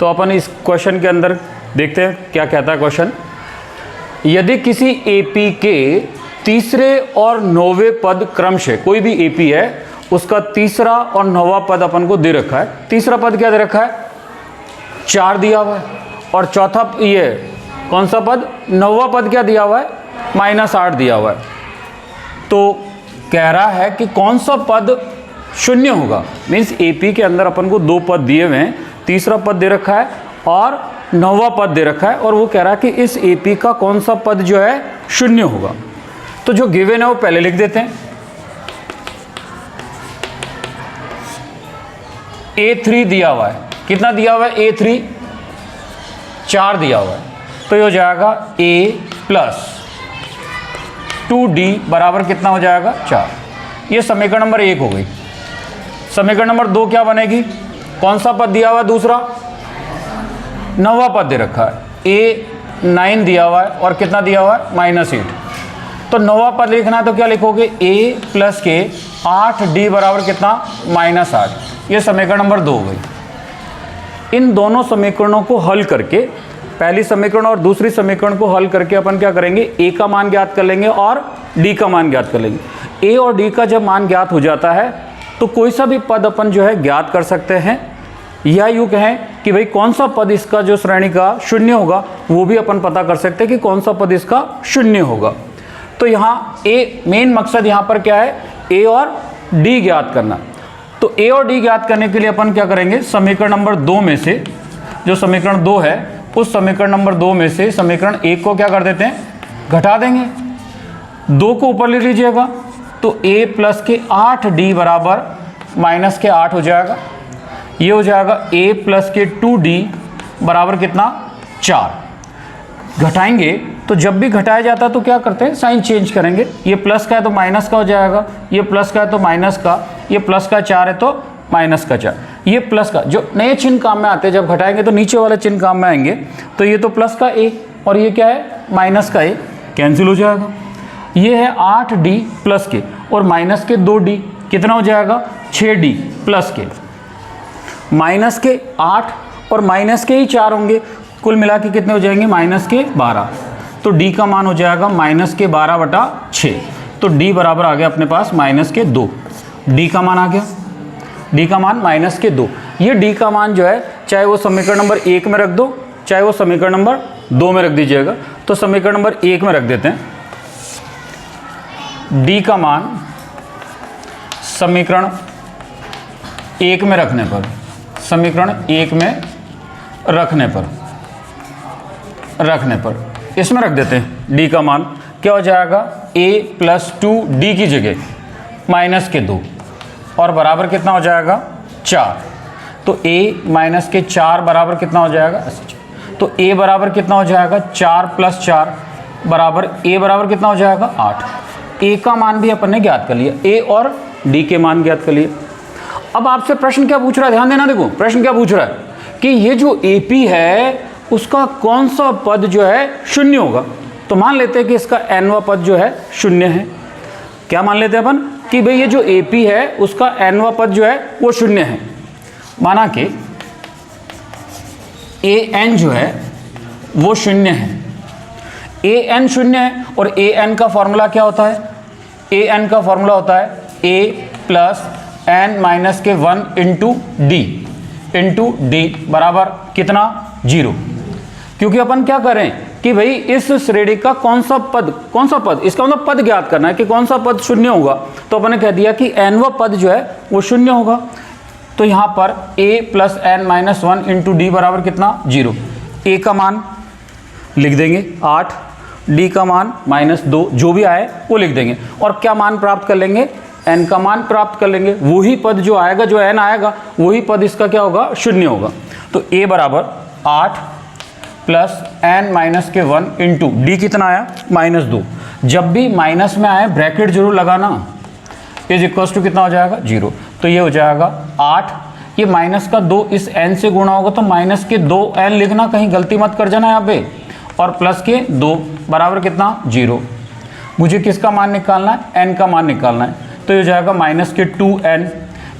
तो अपन इस क्वेश्चन के अंदर देखते हैं क्या कहता है क्वेश्चन। यदि किसी एपी के तीसरे और 9वें पद क्रमशः, कोई भी एपी है उसका तीसरा और 9वां पद अपन को दे रखा है। तीसरा पद क्या दे रखा है? 4 दिया हुआ है, और चौथा ये कौन सा पद? 9वां पद क्या दिया हुआ है? -8 दिया हुआ है। तो कह रहा है कि कौन सा पद शून्य होगा। मीन्स एपी के अंदर अपन को 2 पद दिए हुए हैं, तीसरा पद दे रखा है और 9वां पद दे रखा है, और वो कह रहा है कि इस एपी का कौन सा पद जो है शून्य होगा। तो जो गिवन है वो पहले लिख देते हैं। A3 दिया हुआ है, कितना दिया हुआ है? A3 4 दिया हुआ है, तो ये हो जाएगा A + 2D बराबर कितना हो जाएगा? 4। ये समीकरण नंबर 1 हो गई। समीकरण नंबर 2 क्या बनेगी? कौन सा पद दिया हुआ है? दूसरा 9वां पद दे रखा है, A9 दिया हुआ है और कितना दिया हुआ है? -8। तो 9वां पद लिखना है तो क्या लिखोगे? A + के 8D बराबर कितना? -8। ये समीकरण नंबर 2 हो गई। इन दोनों समीकरणों को हल करके, पहली समीकरण और दूसरी समीकरण को हल करके अपन क्या करेंगे? A का मान ज्ञात कर लेंगे और D का मान ज्ञात कर लेंगे। A और D का जब मान ज्ञात हो जाता है तो कोई सा भी पद अपन जो है ज्ञात कर सकते हैं, या यूँ कहें कि भाई कौन सा पद इसका जो श्रेणी का शून्य होगा वो भी अपन पता कर सकते हैं कि कौन सा पद इसका शून्य होगा। तो यहाँ मेन मकसद यहाँ पर क्या है? A और D ज्ञात करना। तो A और D ज्ञात करने के लिए अपन क्या करेंगे? समीकरण नंबर 2 में से, जो समीकरण 2 है उस समीकरण नंबर 2 में से समीकरण 1 को क्या कर देते हैं? घटा देंगे। 2 को ऊपर लिख लीजिएगा, तो A + के 8D बराबर -8 हो जाएगा। ये हो जाएगा A + के 2D बराबर कितना? 4। घटाएंगे तो जब भी घटाया जाता है तो क्या करते हैं? साइन चेंज करेंगे। ये प्लस का है तो माइनस का हो जाएगा, ये प्लस का है तो माइनस का, ये प्लस का 4 है तो माइनस का 4। ये प्लस का जो नए चिन्ह काम में आते हैं, जब घटाएंगे तो नीचे वाले चिन्ह काम में आएंगे। तो ये तो प्लस का A और ये क्या है? माइनस का A, कैंसिल हो जाएगा। ये है 8D + के और माइनस के 2D, कितना हो जाएगा? 6D + के माइनस के 8 और माइनस के ही 4 होंगे, कुल मिला के कितने हो जाएंगे? -12। तो D का मान हो जाएगा -12/6। तो D बराबर आ गया अपने पास -2। D का मान आ गया, D का मान -2। ये D का मान जो है चाहे वो समीकरण नंबर 1 में रख दो, चाहे वो समीकरण नंबर 2 में रख दीजिएगा। तो समीकरण नंबर 1 में रख देते हैं। D का मान समीकरण 1 में रखने पर, समीकरण 1 में रखने पर इसमें रख देते हैं। D का मान क्या हो जाएगा? A + 2D की जगह -2 और बराबर कितना हो जाएगा? 4। तो A - 4 बराबर कितना हो जाएगा? तो A बराबर कितना हो जाएगा? 4 + 4 बराबर A बराबर कितना हो जाएगा? 8। A का मान भी अपन ने ज्ञात कर लिया, A और D के मान ज्ञात कर लिए। अब आपसे प्रश्न क्या पूछ रहा है? ध्यान देना, देखो प्रश्न क्या पूछ रहा है कि ये जो AP है उसका कौन सा पद जो है शून्य होगा। तो मान लेते हैं कि इसका nवां पद जो है शून्य है। क्या मान लेते हैं अपन? कि भाई ये जो AP है उसका nवां पद जो है वो शून्य है। माना कि AN जो है वो शून्य है, AN शून्य है, और AN का फॉर्मूला क्या होता है? AN का फॉर्मूला होता है A + n - के 1 × D बराबर कितना? 0। क्योंकि अपन क्या करें कि भाई इस श्रेणी का कौन सा पद, इसका मतलब पद ज्ञात करना है कि कौन सा पद शून्य होगा। तो अपन ने कह दिया कि nवां पद जो है वो शून्य होगा। तो यहाँ पर A + n - 1 × D बराबर कितना? 0। A का मान लिख देंगे 8, D का मान -2, जो भी आए वो लिख देंगे, और क्या मान प्राप्त कर लेंगे? n का मान प्राप्त कर लेंगे। वही पद जो आएगा, जो n आएगा, वही पद इसका क्या होगा? शून्य होगा। तो A बराबर 8 + n - के 1 × D कितना आया? -2। जब भी माइनस में आए ब्रैकेट जरूर लगाना, = कितना हो जाएगा? 0। तो ये हो जाएगा 8, ये माइनस का 2 इस n से गुणा होगा तो -2n लिखना, कहीं गलती मत कर जाना यहाँ पे, और +2 बराबर कितना? 0। मुझे किसका मान निकालना है? n का मान निकालना है। तो ये हो जाएगा -2n,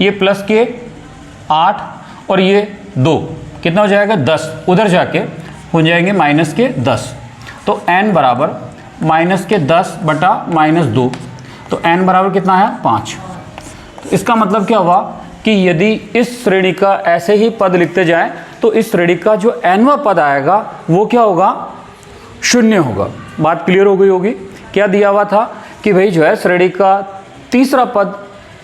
ये +8 और ये 2, कितना हो जाएगा 10, उधर जाके हो जाएंगे माइनस के 10, तो n बराबर माइनस के 10 बटा माइनस 2, तो n बराबर कितना है 5। तो इसका मतलब क्या हुआ कि यदि इस श्रेणी का ऐसे ही पद लिखते जाएं तो इस श्रेणी का जो nवां पद आएगा वो क्या होगा, 0 होगा। बात क्लियर हो गई होगी। क्या दिया हुआ था कि भाई जो है श्रेणी का तीसरा पद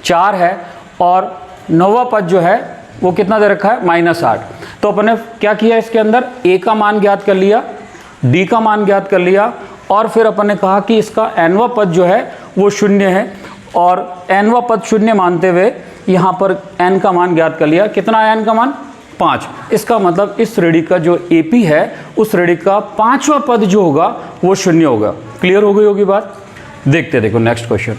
4 है और 9वां पद जो है वो कितना दे रखा है -8। तो अपन ने क्या किया, इसके अंदर a का मान ज्ञात कर लिया, d का मान ज्ञात कर लिया और फिर अपन ने कहा कि इसका nवां पद जो है वो 0 है और nवां पद 0 मानते हुए यहाँ पर n का मान ज्ञात कर लिया। कितना है n का मान 5। इसका मतलब इस श्रेणी का जो AP है उस श्रेणी का 5वां पद जो होगा वो 0 होगा। क्लियर हो गई होगी बात। देखते देखो नेक्स्ट क्वेश्चन।